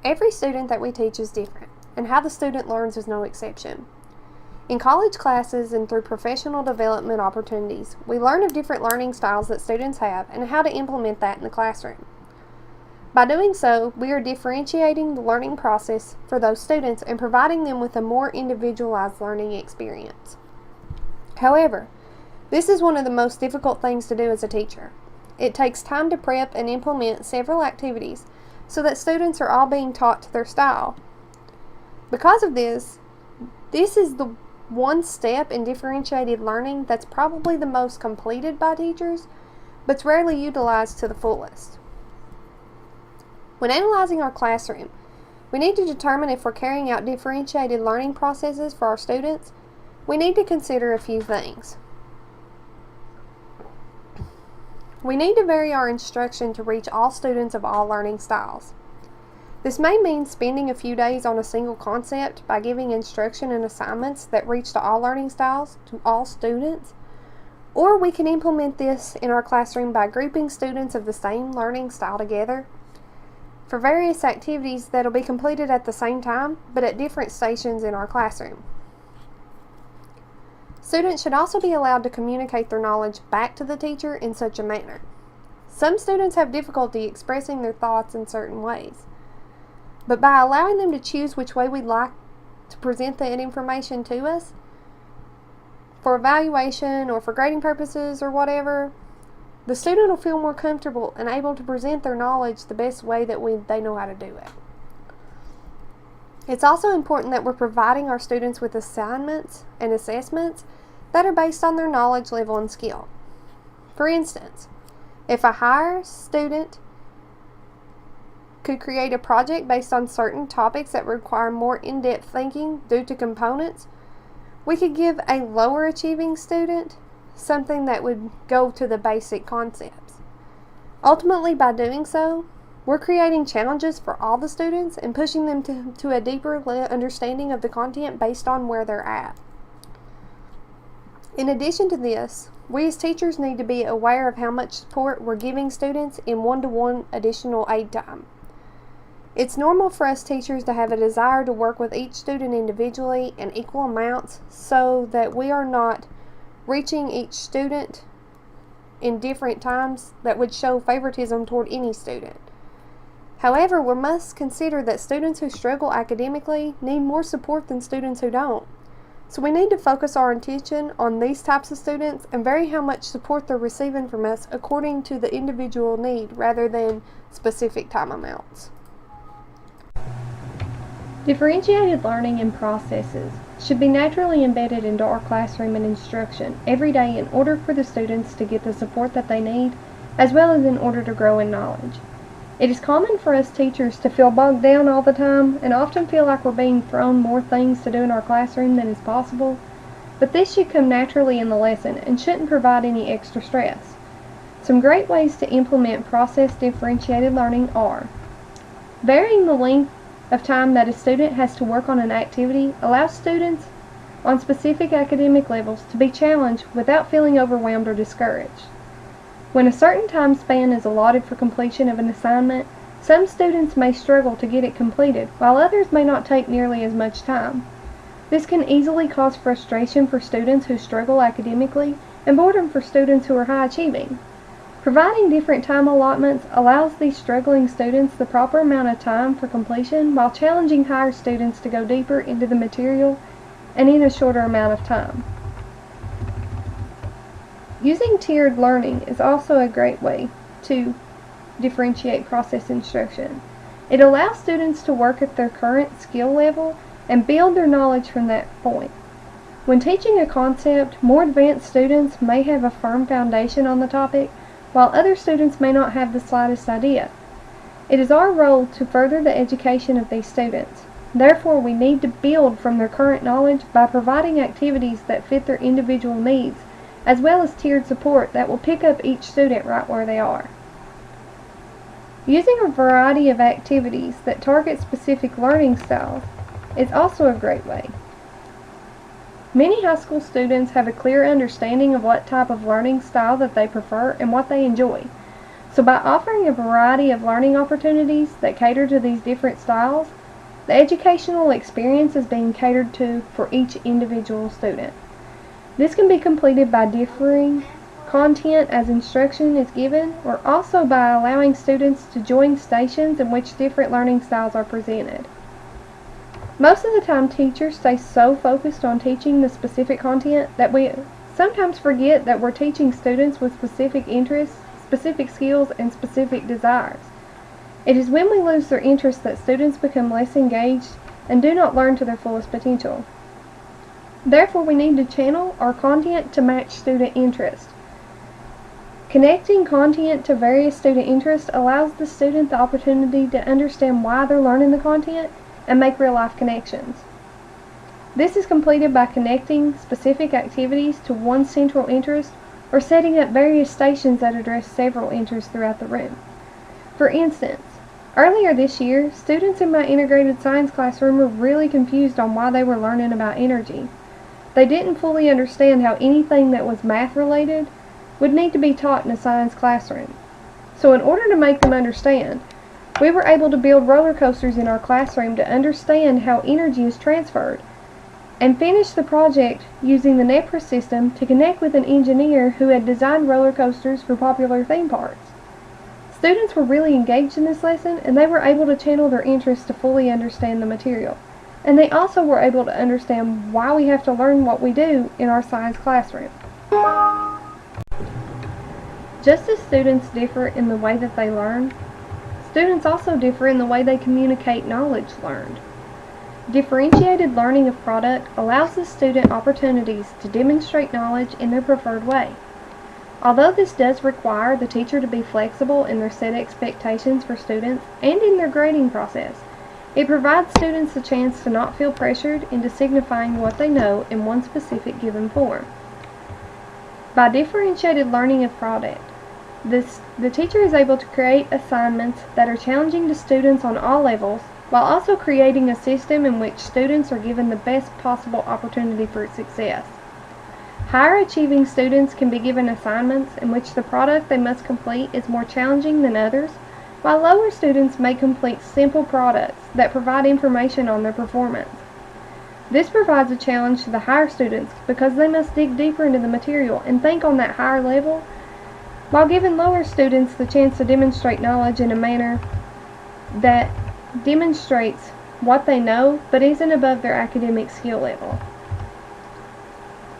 Every student that we teach is different, and how the student learns is no exception. In college classes and through professional development opportunities, we learn of different learning styles that students have and how to implement that in the classroom. By doing so, we are differentiating the learning process for those students and providing them with a more individualized learning experience. However, this is one of the most difficult things to do as a teacher. It takes time to prep and implement several activities so that students are all being taught to their style. Because of this is the one step in differentiated learning that's probably the most completed by teachers, but it's rarely utilized to the fullest. When analyzing our classroom, we need to determine if we're carrying out differentiated learning processes for our students. We need to consider a few things. We need to vary our instruction to reach all students of all learning styles. This may mean spending a few days on a single concept by giving instruction and assignments that reach to all learning styles to all students, or we can implement this in our classroom by grouping students of the same learning style together for various activities that will be completed at the same time, but at different stations in our classroom. Students should also be allowed to communicate their knowledge back to the teacher in such a manner. Some students have difficulty expressing their thoughts in certain ways, but by allowing them to choose which way we'd like to present that information to us, for evaluation or for grading purposes or whatever, the student will feel more comfortable and able to present their knowledge the best way that they know how to do it. It's also important that we're providing our students with assignments and assessments that are based on their knowledge level and skill. For instance, if a higher student could create a project based on certain topics that require more in-depth thinking due to components, we could give a lower achieving student something that would go to the basic concepts. Ultimately, by doing so, we're creating challenges for all the students and pushing them to a deeper understanding of the content based on where they're at. In addition to this, we as teachers need to be aware of how much support we're giving students in one-to-one additional aid time. It's normal for us teachers to have a desire to work with each student individually in equal amounts so that we are not reaching each student in different times that would show favoritism toward any student. However, we must consider that students who struggle academically need more support than students who don't. So we need to focus our attention on these types of students and vary how much support they're receiving from us according to the individual need rather than specific time amounts. Differentiated learning and processes should be naturally embedded into our classroom and instruction every day in order for the students to get the support that they need, as well as in order to grow in knowledge. It is common for us teachers to feel bogged down all the time and often feel like we're being thrown more things to do in our classroom than is possible, but this should come naturally in the lesson and shouldn't provide any extra stress. Some great ways to implement process differentiated learning are: varying the length of time that a student has to work on an activity allows students on specific academic levels to be challenged without feeling overwhelmed or discouraged. When a certain time span is allotted for completion of an assignment, some students may struggle to get it completed, while others may not take nearly as much time. This can easily cause frustration for students who struggle academically and boredom for students who are high achieving. Providing different time allotments allows these struggling students the proper amount of time for completion while challenging higher students to go deeper into the material and in a shorter amount of time. Using tiered learning is also a great way to differentiate process instruction. It allows students to work at their current skill level and build their knowledge from that point. When teaching a concept, more advanced students may have a firm foundation on the topic, while other students may not have the slightest idea. It is our role to further the education of these students. Therefore, we need to build from their current knowledge by providing activities that fit their individual needs, as well as tiered support that will pick up each student right where they are. Using a variety of activities that target specific learning styles is also a great way. Many high school students have a clear understanding of what type of learning style that they prefer and what they enjoy. So by offering a variety of learning opportunities that cater to these different styles, the educational experience is being catered to for each individual student. This can be completed by differing content as instruction is given, or also by allowing students to join stations in which different learning styles are presented. Most of the time, teachers stay so focused on teaching the specific content that we sometimes forget that we're teaching students with specific interests, specific skills, and specific desires. It is when we lose their interest that students become less engaged and do not learn to their fullest potential. Therefore, we need to channel our content to match student interest. Connecting content to various student interests allows the student the opportunity to understand why they're learning the content and make real-life connections. This is completed by connecting specific activities to one central interest or setting up various stations that address several interests throughout the room. For instance, earlier this year, students in my integrated science classroom were really confused on why they were learning about energy. They didn't fully understand how anything that was math-related would need to be taught in a science classroom. So in order to make them understand, we were able to build roller coasters in our classroom to understand how energy is transferred, and finish the project using the NEPRA system to connect with an engineer who had designed roller coasters for popular theme parks. Students were really engaged in this lesson, and they were able to channel their interest to fully understand the material. And they also were able to understand why we have to learn what we do in our science classroom. Just as students differ in the way that they learn, students also differ in the way they communicate knowledge learned. Differentiated learning of product allows the student opportunities to demonstrate knowledge in their preferred way. Although this does require the teacher to be flexible in their set expectations for students and in their grading process, it provides students the chance to not feel pressured into signifying what they know in one specific given form. By differentiated learning of product, the teacher is able to create assignments that are challenging to students on all levels, while also creating a system in which students are given the best possible opportunity for success. Higher achieving students can be given assignments in which the product they must complete is more challenging than others, while lower students may complete simple products that provide information on their performance. This provides a challenge to the higher students because they must dig deeper into the material and think on that higher level, while giving lower students the chance to demonstrate knowledge in a manner that demonstrates what they know but isn't above their academic skill level.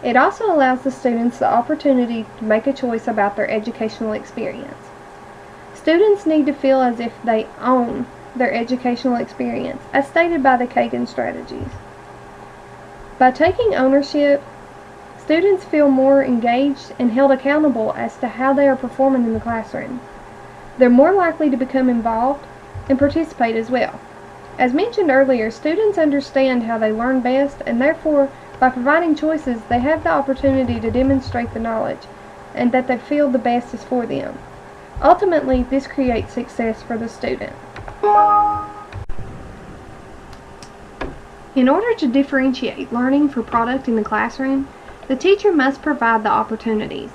It also allows the students the opportunity to make a choice about their educational experience. Students need to feel as if they own their educational experience, as stated by the Kagan strategies. By taking ownership, students feel more engaged and held accountable as to how they are performing in the classroom. They're more likely to become involved and participate as well. As mentioned earlier, students understand how they learn best, and therefore, by providing choices, they have the opportunity to demonstrate the knowledge and that they feel the best is for them. Ultimately, this creates success for the student. In order to differentiate learning for product in the classroom, the teacher must provide the opportunities.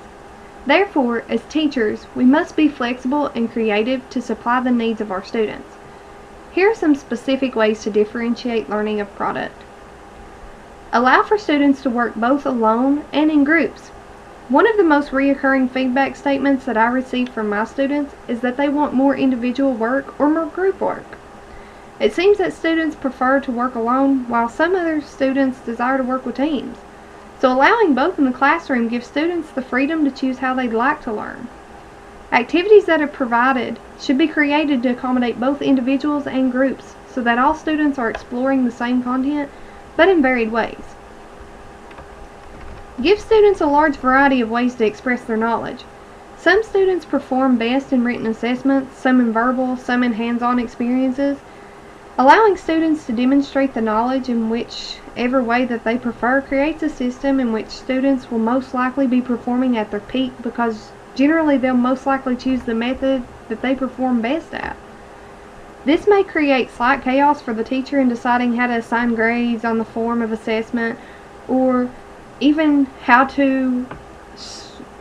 Therefore, as teachers, we must be flexible and creative to supply the needs of our students. Here are some specific ways to differentiate learning of product. Allow for students to work both alone and in groups. One of the most recurring feedback statements that I receive from my students is that they want more individual work or more group work. It seems that students prefer to work alone, while some other students desire to work with teams. So allowing both in the classroom gives students the freedom to choose how they'd like to learn. Activities that are provided should be created to accommodate both individuals and groups so that all students are exploring the same content, but in varied ways. Give students a large variety of ways to express their knowledge. Some students perform best in written assessments, some in verbal, some in hands-on experiences. Allowing students to demonstrate the knowledge in whichever way that they prefer creates a system in which students will most likely be performing at their peak, because generally they'll most likely choose the method that they perform best at. This may create slight chaos for the teacher in deciding how to assign grades on the form of assessment, or even how to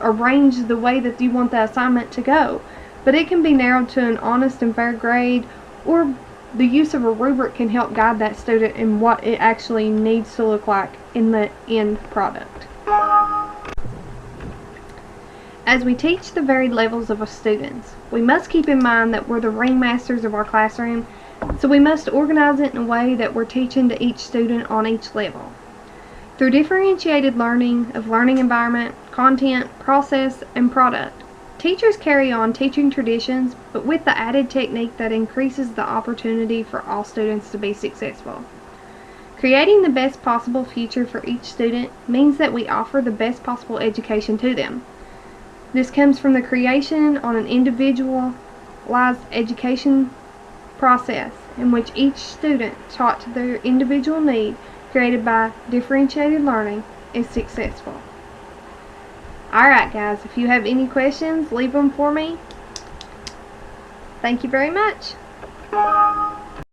arrange the way that you want the assignment to go. but it can be narrowed to an honest and fair grade, or the use of a rubric can help guide that student in what it actually needs to look like in the end product. As we teach the varied levels of students, we must keep in mind that we're the ringmasters of our classroom, so we must organize it in a way that we're teaching to each student on each level. Through differentiated learning of learning environment, content, process, and product, teachers carry on teaching traditions, but with the added technique that increases the opportunity for all students to be successful. Creating the best possible future for each student means that we offer the best possible education to them. This comes from the creation on an individualized education process in which each student, taught to their individual need, created by differentiated learning, is successful. Alright guys, if you have any questions, leave them for me. Thank you very much.